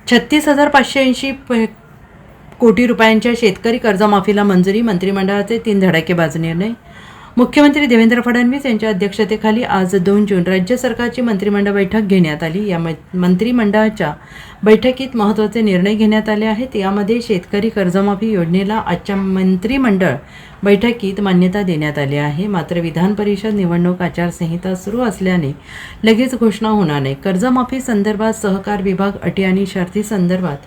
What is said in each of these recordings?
36,580 कोटी रुपयांच्या शेतकरी कर्जमाफीला मंजुरी. मंत्रिमंडळाचे 3 धडाकेबाज निर्णय. मुख्यमंत्री देवेंद्र फडणवीस यांच्या अध्यक्षतेखाली आज 2 जून राज्य सरकारची मंत्रिमंडळ बैठक घेण्यात आली. या मंत्रिमंडळाच्या बैठकीत महत्त्वाचे निर्णय घेण्यात आले आहेत. यामध्ये शेतकरी कर्जमाफी योजनेला आजच्या मंत्रिमंडळ बैठकीत मान्यता देण्यात आली आहे. मात्र विधान परिषद निवडणूक आचारसंहिता सुरू असल्याने लगेच घोषणा होणार नाही. कर्जमाफी संदर्भात सहकार विभाग अटी आणि शर्ती संदर्भात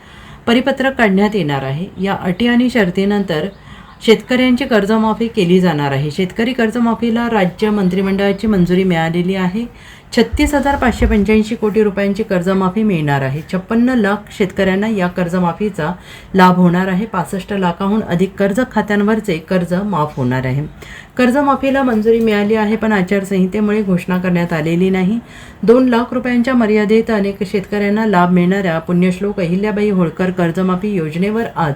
परिपत्रक काढण्यात येणार आहे. या अटी आणि शर्तीनंतर शेतकऱ्यांची कर्जमाफी केली जाणार आहे. शेतकरी कर्जमाफीला राज्य मंत्रिमंडळाची मंजुरी मिळालेली आहे. 36,585 कोटी रुपयांची कर्जमाफी मिळणार आहे. 56 लाख शेतकऱ्यांना या कर्जमाफीचा लाभ होणार आहे. 65 लाखाहून अधिक कर्ज खात्यांवरचे कर्ज माफ होणार आहे. कर्जमाफीला मंजुरी मिळाली आहे, पण आचारसंहितेमुळे घोषणा करण्यात आलेली नाही. 2 लाख रुपयांच्या मर्यादेत अनेक शेतकऱ्यांना लाभ मिळणाऱ्या पुण्यश्लोक अहिल्याबाई होळकर कर्जमाफी योजनेवर आज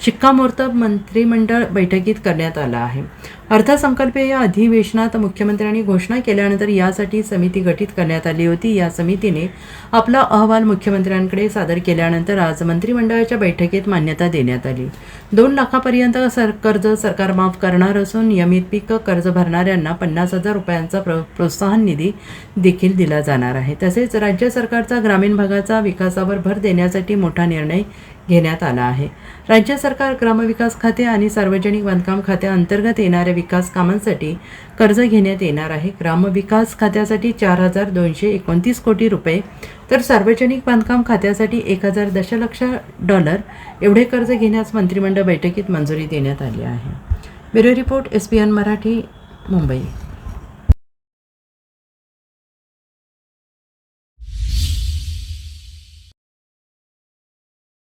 शिक्कामोर्तब मंत्रिमंडळ बैठकीत करण्यात आला आहे. अर्थसंकल्पीय अधिवेशनात मुख्यमंत्र्यांनी घोषणा केल्यानंतर यासाठी समिती गठीत करण्यात आली होती. या समितीने आपला अहवाल मुख्यमंत्र्यांकडे सादर केल्यानंतर आज मंत्रिमंडळाच्या बैठकीत मान्यता देण्यात आली. 2 लाखापर्यंत कर्ज सरकार माफ करणार असून नियमित पीक कर्ज भरणाऱ्यांना 50,000 रुपयांचा प्रोत्साहन निधी देखील दिला जाणार आहे. तसेच राज्य सरकारचा ग्रामीण भागाचा विकासावर भर देण्यासाठी मोठा निर्णय घेण्यात आला आहे. राज्य सरकार ग्रामविकास खाते आणि सार्वजनिक बांधकाम खात्याअंतर्गत येणाऱ्या विकास कामांसाठी कर्ज घेण्यात येणार आहे. ग्रामविकास खात्यासाठी 4,229 कोटी रुपये तर सार्वजनिक बांधकाम खात्यासाठी 1,000 दशलक्ष डॉलर एवढे कर्ज घेण्यास मंत्रिमंडळ बैठकीत मंजुरी देण्यात आली आहे. Bureau report, SBN Marathi, Mumbai.